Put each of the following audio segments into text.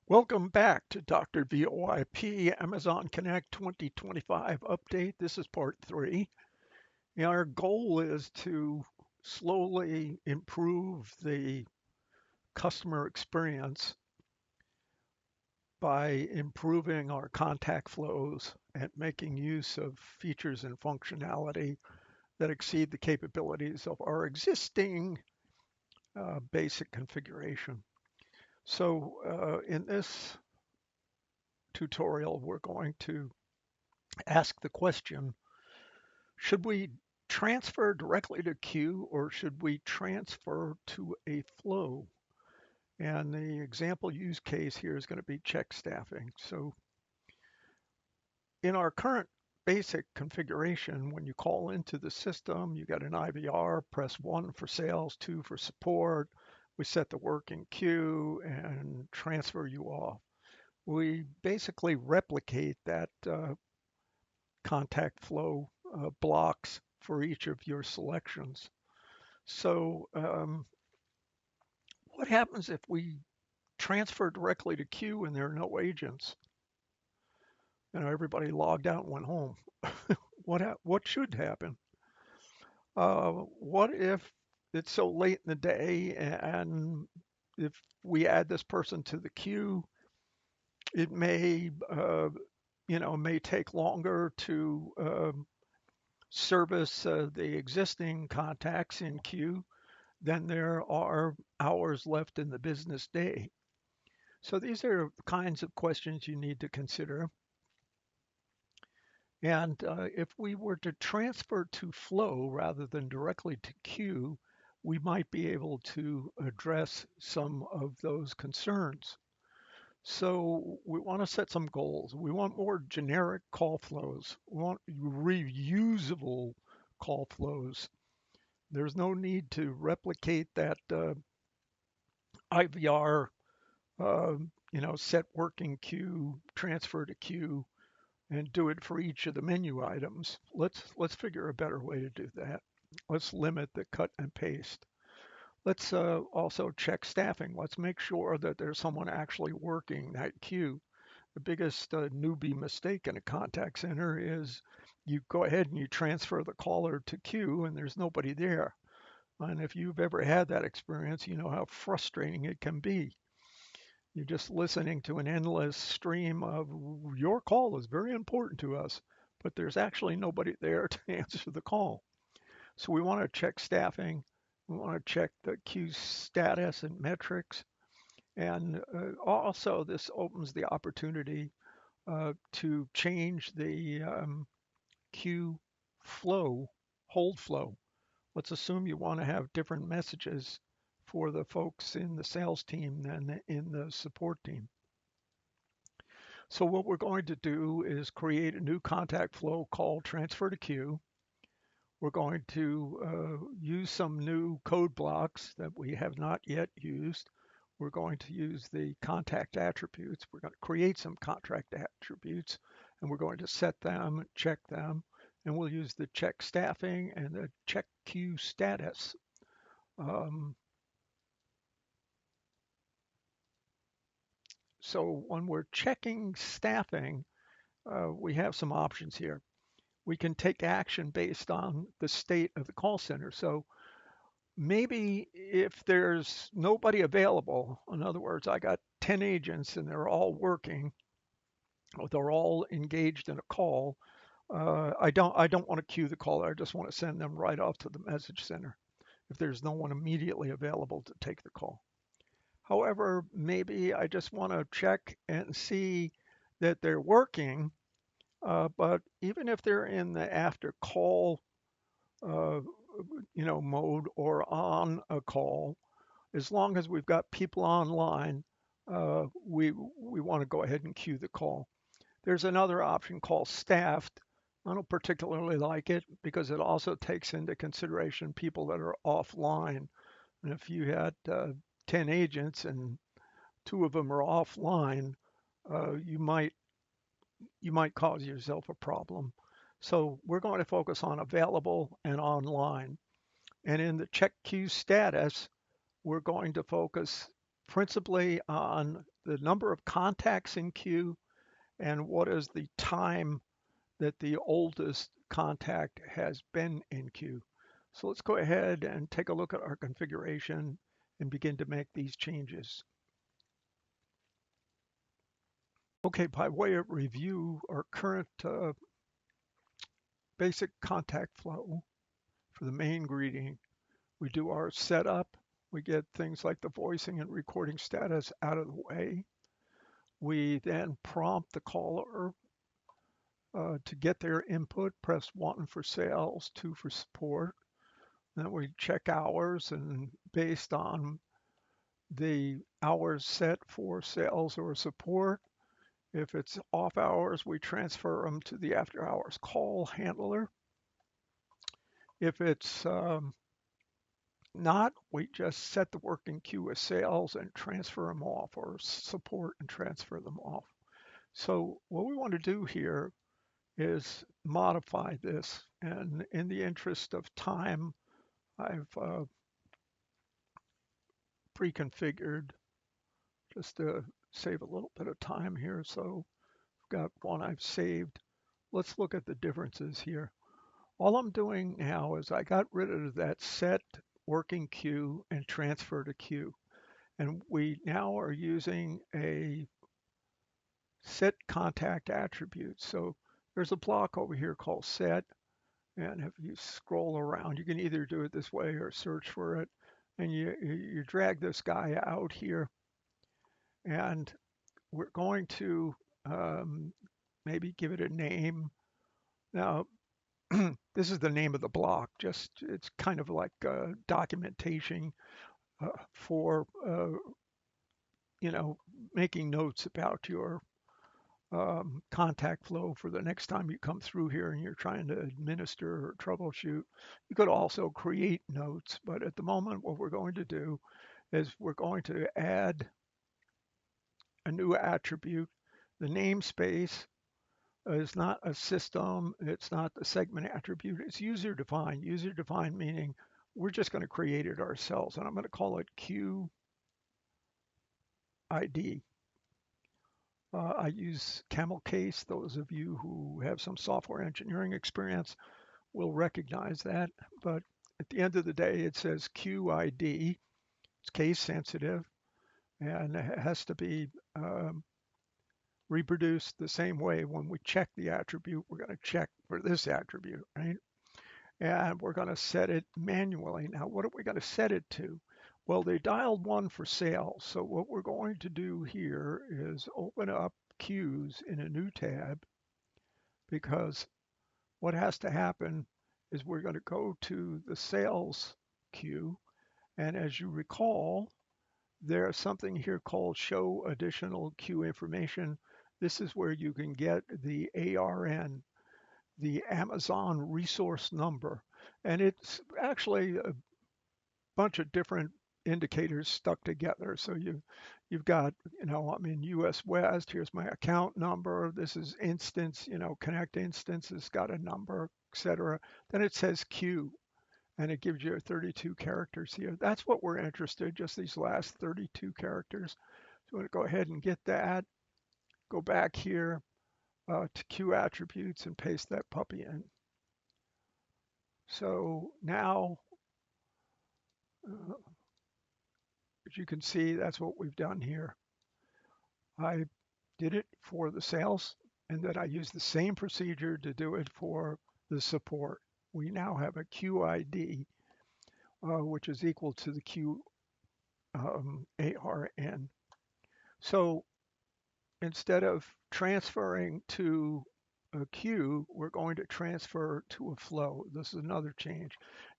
Welcome back to Dr. VoIP Amazon Connect 2025 update. This is part three. Our goal is to slowly improve the customer experience by improving our contact flows and making use of features and functionality that exceed the capabilities of our existing basic configuration. In this tutorial, we're going to ask the question, should we transfer directly to queue or should we transfer to a flow? And the example use case here is going to be check staffing. So in our current basic configuration, when you call into the system, you got an IVR, press 1 for sales, 2 for support. We set the working queue and transfer you off. We basically replicate that contact flow blocks for each of your selections. So what happens if we transfer directly to queue and there are no agents? Everybody logged out and went home. What should happen? What if it's so late in the day and if we add this person to the queue, it may take longer to service the existing contacts in queue than there are hours left in the business day. So these are the kinds of questions you need to consider. And if we were to transfer to flow rather than directly to queue, we might be able to address some of those concerns. So we want to set some goals. We want more generic call flows. We want reusable call flows. There's no need to replicate that IVR, set working queue, transfer to queue, and do it for each of the menu items. Let's figure a better way to do that. Let's limit the cut and paste. Let's also check staffing. Let's make sure that there's someone actually working that queue. The biggest newbie mistake in a contact center is you go ahead and you transfer the caller to queue and there's nobody there. And if you've ever had that experience, you know how frustrating it can be. You're just listening to an endless stream of your call is very important to us, but there's actually nobody there to answer the call. So we want to check staffing. We want to check the queue status and metrics. And also, this opens the opportunity to change the queue flow, hold flow. Let's assume you want to have different messages for the folks in the sales team than in the support team. So what we're going to do is create a new contact flow called transfer to queue. We're going to use some new code blocks that we have not yet used. We're going to use the contact attributes. We're going to create some contract attributes and we're going to set them, check them, and we'll use the check staffing and the check queue status. So when we're checking staffing, we have some options here. We can take action based on the state of the call center. So maybe if there's nobody available, in other words, I got 10 agents and they're all working, or they're all engaged in a call, I don't want to queue the caller. I just want to send them right off to the message center if there's no one immediately available to take the call. However, maybe I just want to check and see that they're working, but even if they're in the after call, uh, mode or on a call, as long as we've got people online, we want to go ahead and queue the call. There's another option called staffed. I don't particularly like it because it also takes into consideration people that are offline. And if you had 10 agents and two of them are offline, you might cause yourself a problem. So we're going to focus on available and online. And in the check queue status, we're going to focus principally on the number of contacts in queue and what is the time that the oldest contact has been in queue. So let's go ahead and take a look at our configuration and begin to make these changes. Okay, by way of review, our current basic contact flow for the main greeting, we do our setup, we get things like the voicing and recording status out of the way. We then prompt the caller to get their input, press 1 for sales, 2 for support. Then we check hours, and based on the hours set for sales or support, if it's off hours, we transfer them to the after hours call handler. If it's not, we just set the working queue as sales and transfer them off, or support and transfer them off. So what we want to do here is modify this. And in the interest of time, I've pre-configured just to save a little bit of time here. So I've got one I've saved. Let's look at the differences here. All I'm doing now is I got rid of that set working queue and transfer to queue. And we now are using a set contact attribute. So there's a block over here called set. And if you scroll around, you can either do it this way or search for it. And you drag this guy out here. And we're going to maybe give it a name. Now, this is the name of the block. Just it's kind of like documentation for making notes about your contact flow for the next time you come through here and you're trying to administer or troubleshoot. You could also create notes, but at the moment, what we're going to do is we're going to add a new attribute. The namespace is not a system, it's not the segment attribute, it's user defined. User defined meaning we're just going to create it ourselves, and I'm going to call it QID. I use camel case. Those of you who have some software engineering experience will recognize that. But at the end of the day, it says QID. It's case sensitive, and it has to be reproduced the same way. When we check the attribute, we're going to check for this attribute, right? And we're going to set it manually. Now, what are we going to set it to? Well, they dialed 1 for sales. So what we're going to do here is open up queues in a new tab, because what has to happen is we're going to go to the sales queue. And as you recall, there's something here called show additional queue information. This is where you can get the ARN, the Amazon resource number. And it's actually a bunch of different indicators stuck together. So you've got, I'm in US West, here's my account number, this is instance, connect instance has got a number, etc. Then it says queue, and it gives you 32 characters here. That's what we're interested, just these last 32 characters. So I'm going to go ahead and get that, go back here to queue attributes and paste that puppy in. So now, as you can see, that's what we've done here. I did it for the sales, and then I used the same procedure to do it for the support. We now have a QID, which is equal to the ARN. So instead of transferring to a queue, we're going to transfer to a flow. This is another change.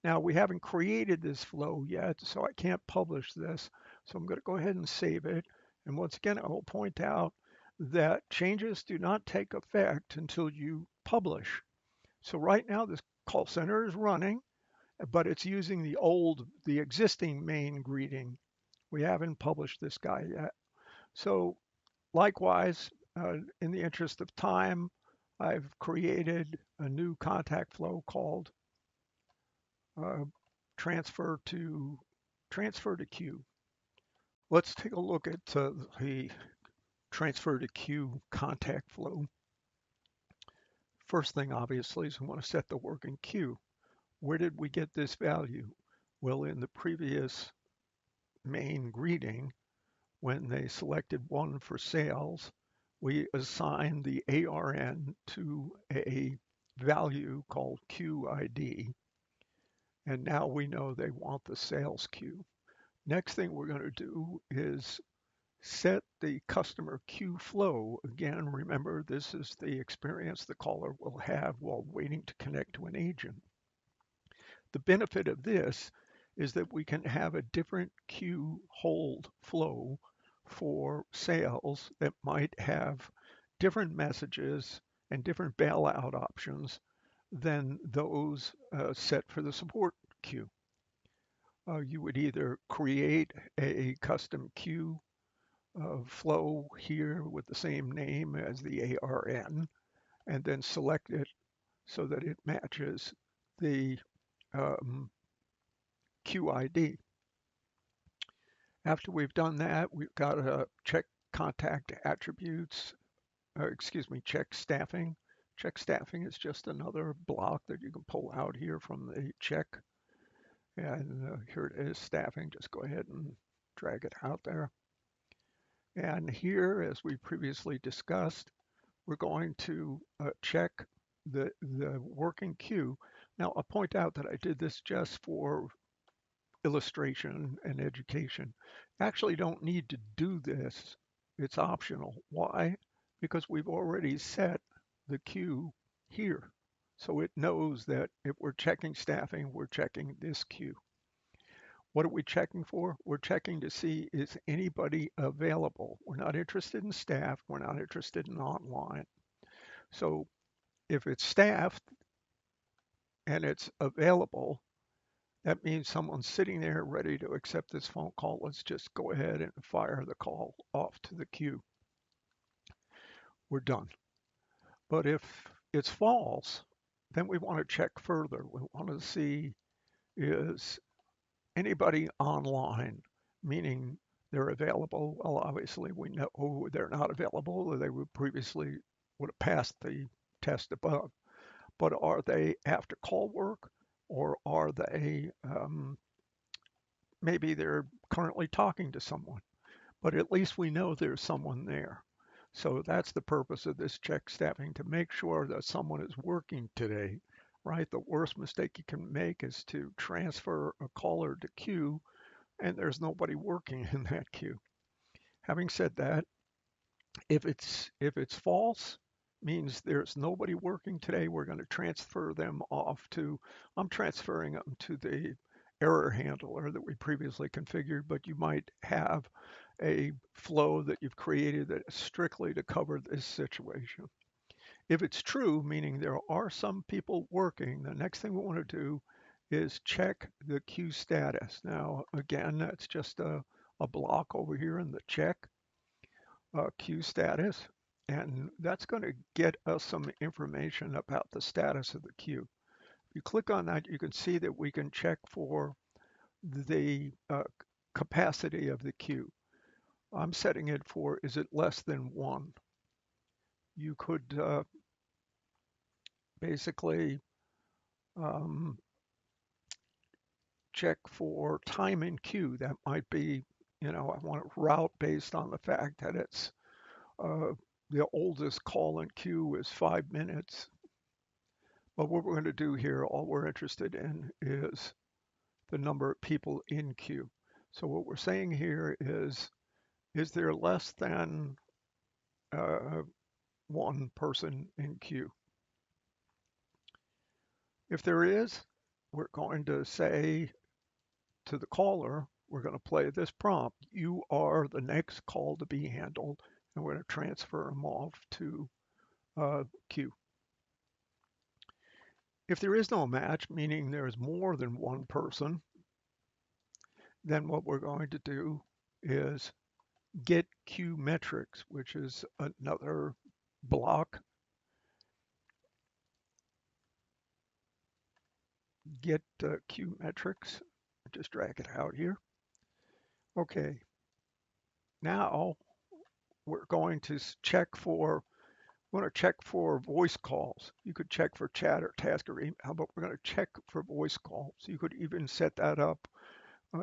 Now, we haven't created this flow yet, so I can't publish this. So I'm going to go ahead and save it. And once again, I will point out that changes do not take effect until you publish. So right now, this call center is running, but it's using the existing main greeting. We haven't published this guy yet. So likewise, in the interest of time, I've created a new contact flow called transfer to queue. Let's take a look at the transfer to queue contact flow. First thing, obviously, is we want to set the working queue. Where did we get this value? Well, in the previous main greeting, when they selected one for sales, we assigned the ARN to a value called QID, and now we know they want the sales queue. Next thing we're going to do is set the customer queue flow. Again, remember, this is the experience the caller will have while waiting to connect to an agent. The benefit of this is that we can have a different queue hold flow for sales that might have different messages and different bailout options than those set for the support queue. You would either create a custom queue flow here with the same name as the ARN and then select it so that it matches the um, QID. After we've done that, we've got to check contact attributes, check staffing. Check staffing is just another block that you can pull out here from the check. And here it is, staffing. Just go ahead and drag it out there. And here, as we previously discussed, we're going to check the working queue. Now, I'll point out that I did this just for illustration and education. Actually don't need to do this. It's optional. Why? Because we've already set the queue here. So it knows that if we're checking staffing, we're checking this queue. What are we checking for? We're checking to see is anybody available. We're not interested in staff. We're not interested in online. So if it's staffed and it's available, that means someone's sitting there ready to accept this phone call. Let's just go ahead and fire the call off to the queue. We're done. But if it's false, then we want to check further. We want to see is anybody online, meaning they're available. Well, obviously we know they're not available. They would previously would have passed the test above. But are they after call work, or are they maybe they're currently talking to someone, but at least we know there's someone there. So that's the purpose of this check staffing, to make sure that someone is working today, right? The worst mistake you can make is to transfer a caller to queue and there's nobody working in that queue. Having said that, if it's false, means there's nobody working today, we're going to transfer them off to, I'm transferring them to the error handler that we previously configured, but you might have a flow that you've created that is strictly to cover this situation. If it's true, meaning there are some people working, the next thing we want to do is check the queue status. Now, again, that's just a block over here in the check queue status, and that's going to get us some information about the status of the queue. If you click on that, you can see that we can check for the capacity of the queue. I'm setting it for, is it less than 1? You could basically um, check for time in queue. That might be, I want to route based on the fact that it's the oldest call in queue is 5 minutes. But what we're going to do here, all we're interested in is the number of people in queue. So what we're saying here is there less than uh, one person in queue? If there is, we're going to say to the caller, we're going to play this prompt. You are the next call to be handled, and we're going to transfer them off to queue. If there is no match, meaning there's more than one person, then what we're going to do is get queue metrics, which is another block. Get queue metrics. Just drag it out here. Okay. Now we're going to check for we want to check for voice calls. You could check for chat or task or email, but we're going to check for voice calls. You could even set that up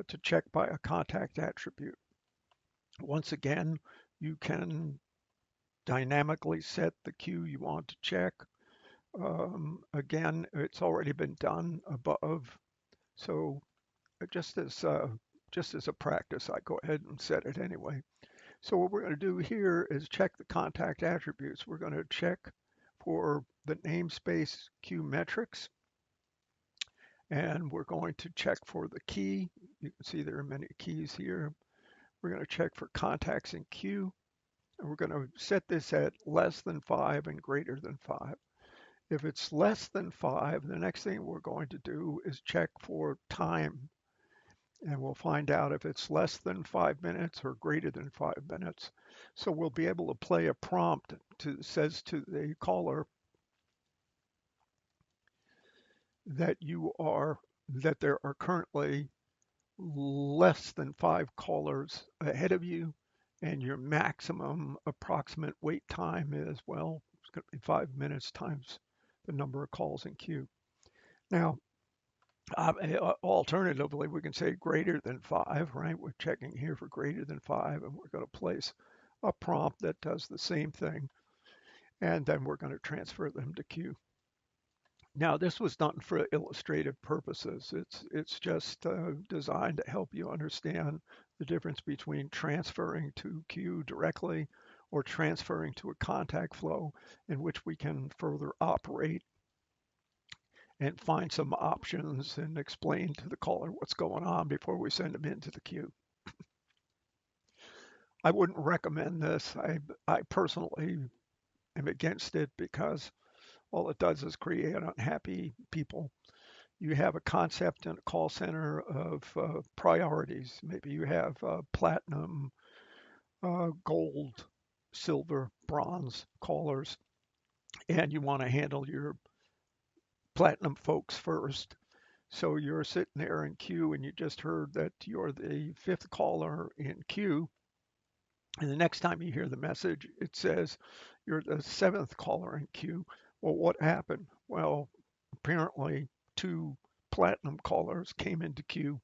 to check by a contact attribute. Once again, you can dynamically set the queue you want to check. Again, it's already been done above, so just as uh, just as a practice, I go ahead and set it anyway. So what we're going to do here is check the contact attributes. We're going to check for the namespace queue metrics, and we're going to check for the key. You can see there are many keys here. We're going to check for contacts in queue, and we're going to set this at less than 5 and greater than 5. If it's less than 5, the next thing we're going to do is check for time, and we'll find out if it's less than 5 minutes or greater than 5 minutes. So we'll be able to play a prompt says to the caller that that there are currently less than 5 callers ahead of you, and your maximum approximate wait time is, well, it's going to be 5 minutes times the number of calls in queue. Now, alternatively, we can say greater than 5, right? We're checking here for greater than 5, and we're going to place a prompt that does the same thing, and then we're going to transfer them to queue. Now, this was done for illustrative purposes. It's just designed to help you understand the difference between transferring to queue directly or transferring to a contact flow in which we can further operate and find some options and explain to the caller what's going on before we send them into the queue. I wouldn't recommend this. I personally am against it because all it does is create unhappy people. You have a concept in a call center of priorities. Maybe you have platinum, gold, silver, bronze callers, and you want to handle your platinum folks first. So you're sitting there in queue and you just heard that you're the fifth caller in queue. And the next time you hear the message, it says you're the seventh caller in queue. Well, what happened? Well, apparently two platinum callers came into queue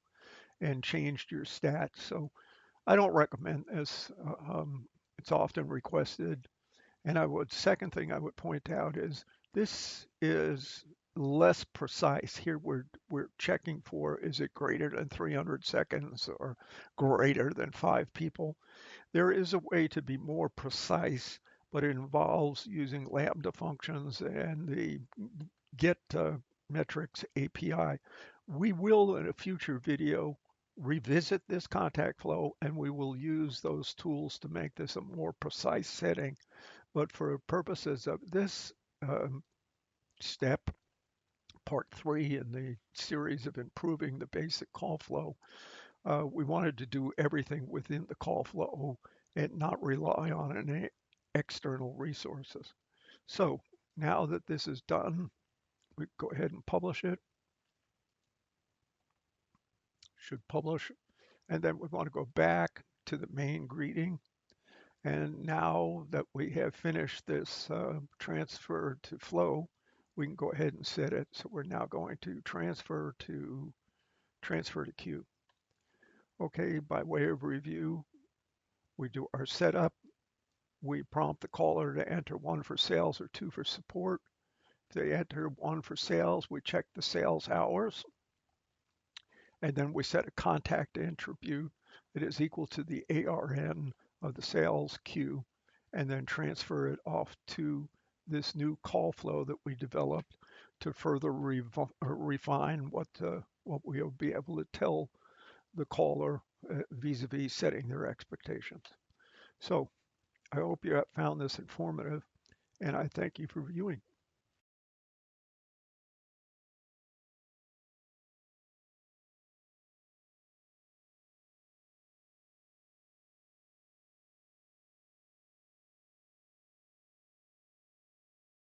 and changed your stats. So I don't recommend this. It's often requested. And second thing I would point out is this is less precise. Here we're checking for, is it greater than 300 seconds or greater than 5 people? There is a way to be more precise, but it involves using lambda functions and the get metrics API. We will in a future video revisit this contact flow and we will use those tools to make this a more precise setting. But for purposes of this step, part 3 in the series of improving the basic call flow, we wanted to do everything within the call flow and not rely on any external resources. So now that this is done, we go ahead and publish it. Should publish. And then we want to go back to the main greeting. And now that we have finished this transfer to flow, we can go ahead and set it. So we're now going to transfer to queue. Okay, by way of review, we do our setup. We prompt the caller to enter 1 for sales or 2 for support. If they enter 1 for sales, we check the sales hours. And then we set a contact attribute that is equal to the ARN of the sales queue, and then transfer it off to this new call flow that we developed to further refine what we'll be able to tell the caller vis-a-vis setting their expectations. So I hope you have found this informative, and I thank you for viewing.